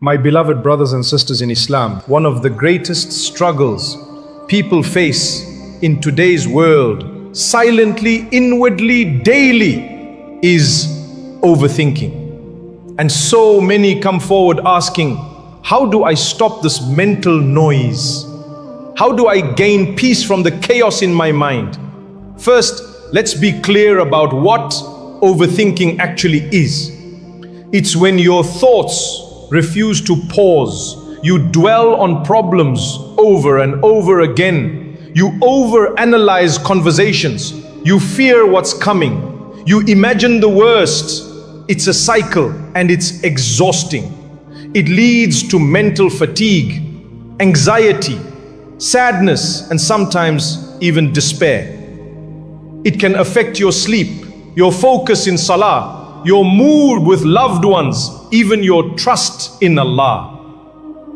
My beloved brothers and sisters in Islam, one of the greatest struggles people face in today's world, silently, inwardly, daily, is overthinking. And so many come forward asking, how do I stop this mental noise? How do I gain peace from the chaos in my mind? First, let's be clear about what overthinking actually is. It's when your thoughts refuse to pause. You dwell on problems over and over again. You overanalyze conversations. You fear what's coming. You imagine the worst. It's a cycle and it's exhausting. It leads to mental fatigue, anxiety, sadness, and sometimes even despair. It can affect your sleep, your focus in salah, your mood with loved ones, even your trust in Allah.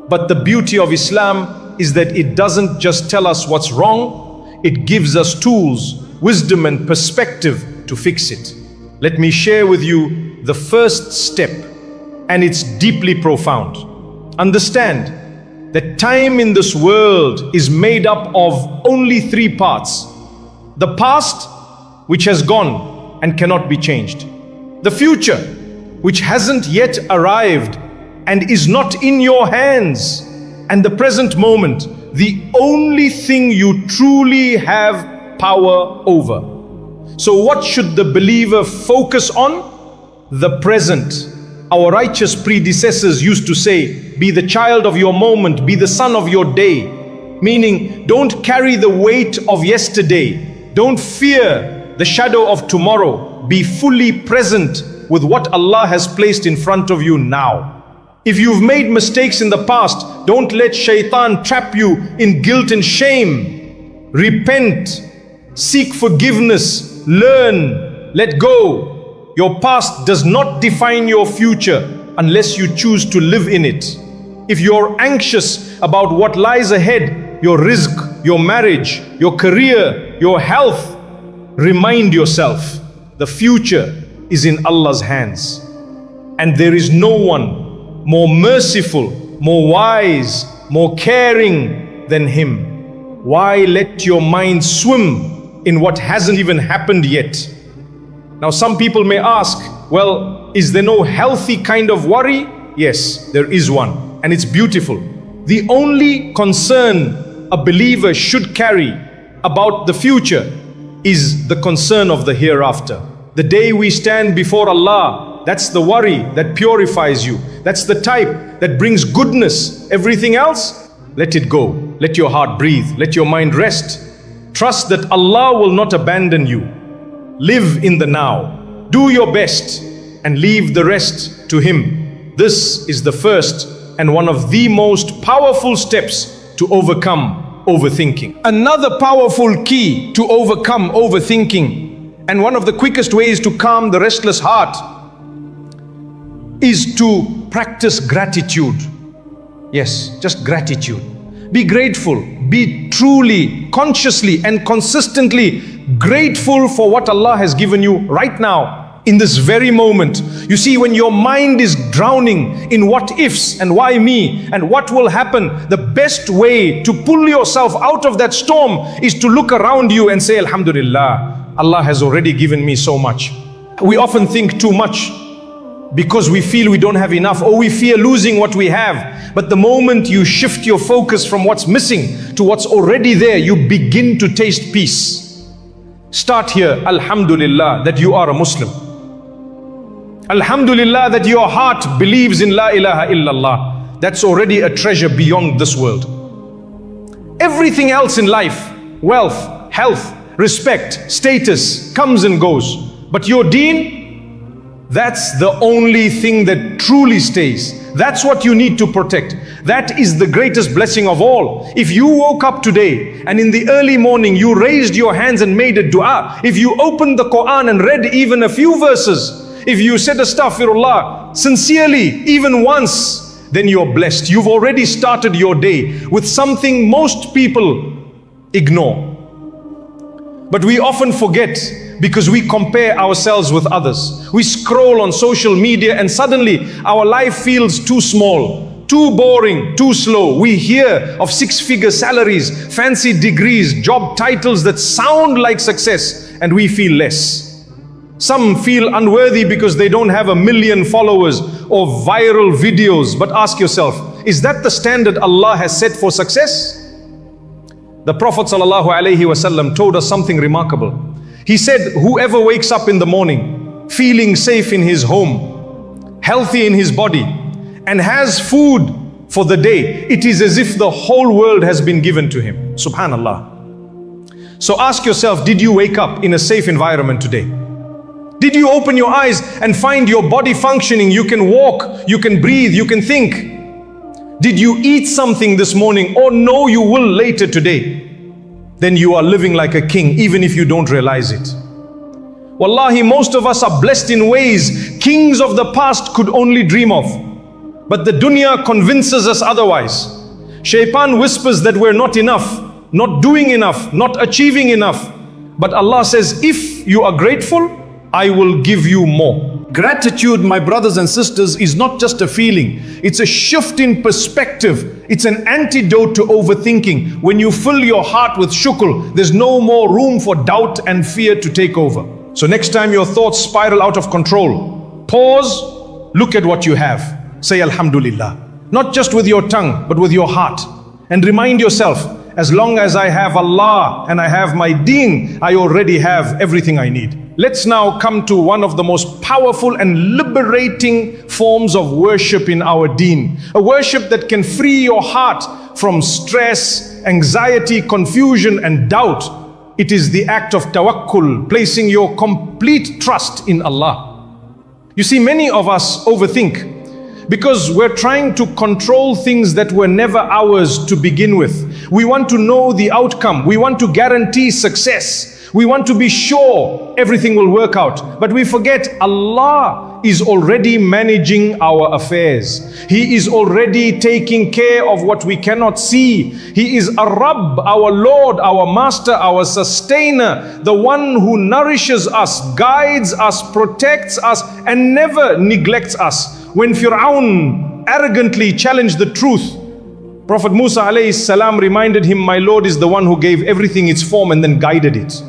But the beauty of Islam is that it doesn't just tell us what's wrong, it gives us tools, wisdom and perspective to fix it. Let me share with you the first step, and it's deeply profound. Understand that time in this world is made up of only three parts. The past, which has gone and cannot be changed. The future, which hasn't yet arrived and is not in your hands. And the present moment, the only thing you truly have power over. So what should the believer focus on? The present. Our righteous predecessors used to say, be the child of your moment, be the son of your day. Meaning, don't carry the weight of yesterday. Don't fear the shadow of tomorrow. Be fully present with what Allah has placed in front of you now. If you've made mistakes in the past, don't let shaitan trap you in guilt and shame. Repent, seek forgiveness, learn, let go. Your past does not define your future unless you choose to live in it. If you're anxious about what lies ahead, your rizq, your marriage, your career, your health, remind yourself, the future is in Allah's hands. And there is no one more merciful, more wise, more caring than Him. Why let your mind swim in what hasn't even happened yet? Now some people may ask, well, is there no healthy kind of worry? Yes, there is one, and it's beautiful. The only concern a believer should carry about the future is the concern of the hereafter. The day we stand before Allah, that's the worry that purifies you. That's the type that brings goodness. Everything else, let it go. Let your heart breathe. Let your mind rest. Trust that Allah will not abandon you. Live in the now. Do your best and leave the rest to Him. This is the first and one of the most powerful steps to overcome overthinking. Another powerful key to overcome overthinking, and one of the quickest ways to calm the restless heart, is to practice gratitude. Yes, just gratitude. Be grateful. Be truly, consciously and consistently grateful for what Allah has given you right now, in this very moment. You see, when your mind is drowning in what ifs and why me and what will happen, the best way to pull yourself out of that storm is to look around you and say, Alhamdulillah, Allah has already given me so much. We often think too much because we feel we don't have enough, or we fear losing what we have. But the moment you shift your focus from what's missing to what's already there, you begin to taste peace. Start here. Alhamdulillah that you are a Muslim. Alhamdulillah that your heart believes in La ilaha illallah. That's already a treasure beyond this world. Everything else in life, wealth, health, respect, status, comes and goes. But your deen, that's the only thing that truly stays. That's what you need to protect. That is the greatest blessing of all. If you woke up today and in the early morning you raised your hands and made a dua, if you opened the Quran and read even a few verses, if you said astaghfirullah sincerely even once, then you're blessed. You've already started your day with something most people ignore. But we often forget because we compare ourselves with others. We scroll on social media and suddenly our life feels too small. too boring, too slow. We hear of six-figure salaries, fancy degrees, job titles that sound like success, and we feel less. Some feel unworthy because they don't have 1 million followers or viral videos. But ask yourself, is that the standard Allah has set for success? The Prophet ﷺ told us something remarkable. He said, whoever wakes up in the morning, feeling safe in his home, healthy in his body, and has food for the day, it is as if the whole world has been given to him. Subhanallah. So ask yourself, did you wake up in a safe environment today? Did you open your eyes and find your body functioning? You can walk, you can breathe, you can think. Did you eat something this morning, or no, you will later today? Then you are living like a king, even if you don't realize it. Wallahi, most of us are blessed in ways kings of the past could only dream of. But the dunya convinces us otherwise. Shaitan whispers that we're not enough, not doing enough, not achieving enough. But Allah says, if you are grateful, I will give you more. Gratitude, my brothers and sisters, is not just a feeling. It's a shift in perspective. It's an antidote to overthinking. When you fill your heart with shukr, there's no more room for doubt and fear to take over. So next time your thoughts spiral out of control, pause, look at what you have. Say Alhamdulillah. Not just with your tongue, but with your heart. And remind yourself, as long as I have Allah and I have my deen, I already have everything I need. Let's now come to one of the most powerful and liberating forms of worship in our deen. A worship that can free your heart from stress, anxiety, confusion, and doubt. It is the act of tawakkul, placing your complete trust in Allah. You see, many of us overthink because we're trying to control things that were never ours to begin with. We want to know the outcome. We want to guarantee success. We want to be sure everything will work out. But we forget Allah is already managing our affairs. He is already taking care of what we cannot see. He is Ar-Rabb, our Lord, our Master, our Sustainer, the one who nourishes us, guides us, protects us, and never neglects us. When Fir'aun arrogantly challenged the truth, Prophet Musa alayhi salam reminded him, my Lord is the one who gave everything its form and then guided it.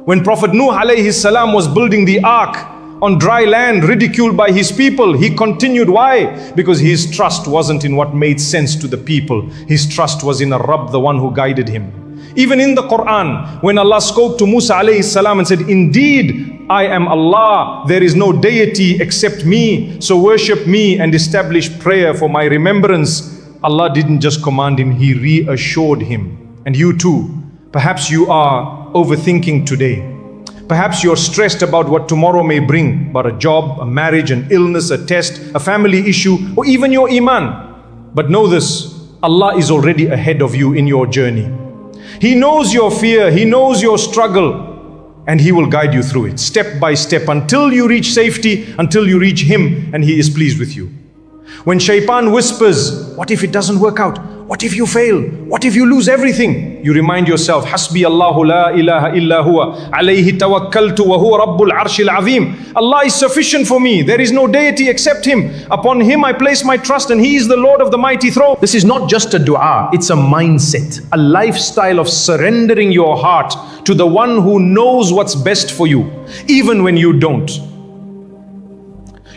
When Prophet Nuh alayhi salam was building the ark on dry land, ridiculed by his people, he continued. Why? Because his trust wasn't in what made sense to the people. His trust was in Ar-Rabb, the one who guided him. Even in the Quran, when Allah spoke to Musa alayhi salam and said, indeed, I am Allah, there is no deity except me, so worship me and establish prayer for my remembrance. Allah didn't just command him, He reassured him. And you too, perhaps you are overthinking today. Perhaps you're stressed about what tomorrow may bring, about a job, a marriage, an illness, a test, a family issue, or even your iman. But know this, Allah is already ahead of you in your journey. He knows your fear, He knows your struggle, and He will guide you through it, step by step, until you reach safety, until you reach Him, and He is pleased with you. When shaitan whispers, what if it doesn't work out? What if you fail? What if you lose everything? You remind yourself, Hasbi Allahu la ilaha illa huwa, alayhi tawakkaltu wa huwa rabbul arshil azim. Allah is sufficient for me. There is no deity except Him. Upon Him I place my trust, and He is the Lord of the mighty throne. This is not just a dua, it's a mindset, a lifestyle of surrendering your heart to the one who knows what's best for you, even when you don't.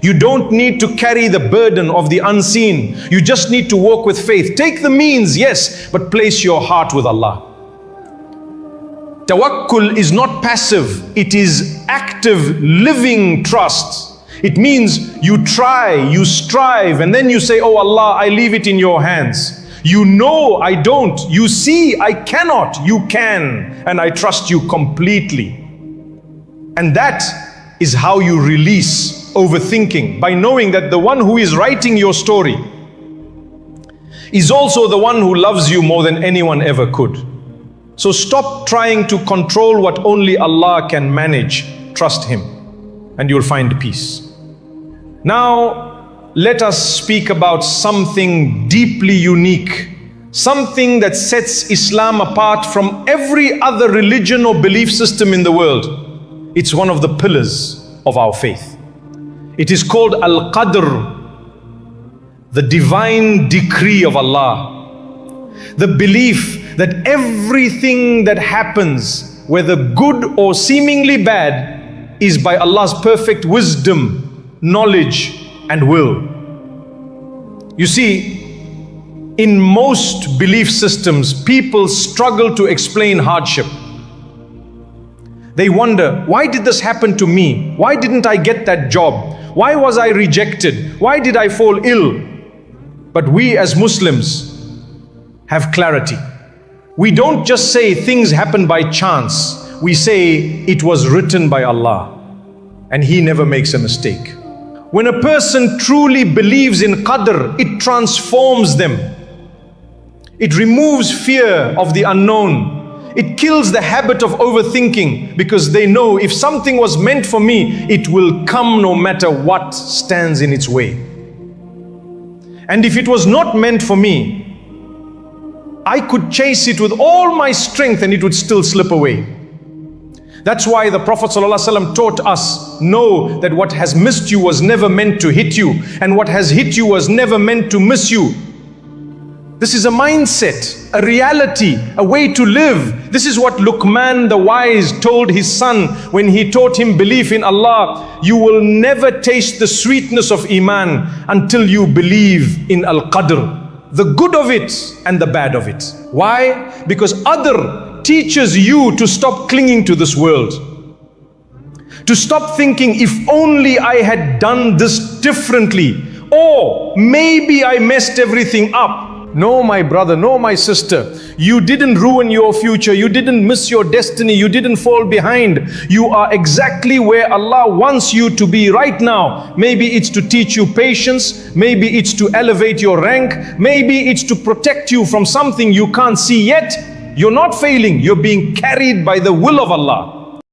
You don't need to carry the burden of the unseen. You just need to walk with faith. Take the means, yes, but place your heart with Allah. Tawakkul is not passive. It is active, living trust. It means you try, you strive, and then you say, oh Allah, I leave it in your hands. You know I don't. You see I cannot. You can. And I trust you completely. And that is how you release overthinking, by knowing that the one who is writing your story is also the one who loves you more than anyone ever could. So stop trying to control what only Allah can manage. Trust Him and you'll find peace. Now let us speak about something deeply unique, something that sets Islam apart from every other religion or belief system in the world. It's one of the pillars of our faith. It is called Al-Qadr. the divine decree of Allah. The belief that everything that happens, whether good or seemingly bad, is by Allah's perfect wisdom, knowledge, and will. You see, in most belief systems, people struggle to explain hardship. They wonder, why did this happen to me? Why didn't I get that job? Why was I rejected? Why did I fall ill? But we as Muslims have clarity. We don't just say things happen by chance. We say it was written by Allah, and He never makes a mistake. When a person truly believes in Qadr, it transforms them. It removes fear of the unknown. It kills the habit of overthinking, because they know if something was meant for me, it will come no matter what stands in its way. And if it was not meant for me, I could chase it with all my strength and it would still slip away. That's why the Prophet ﷺ taught us, know that what has missed you was never meant to hit you, and what has hit you was never meant to miss you. This is a mindset, a reality, a way to live. This is what Luqman the wise told his son when he taught him belief in Allah. You will never taste the sweetness of Iman until you believe in Al-Qadr, the good of it and the bad of it. Why? Because Qadr teaches you to stop clinging to this world, to stop thinking, if only I had done this differently, or maybe I messed everything up. No, my brother, no, my sister, you didn't ruin your future, you didn't miss your destiny, you didn't fall behind. You are exactly where Allah wants you to be right now. Maybe it's to teach you patience, maybe it's to elevate your rank, maybe it's to protect you from something you can't see yet. You're not failing, you're being carried by the will of Allah.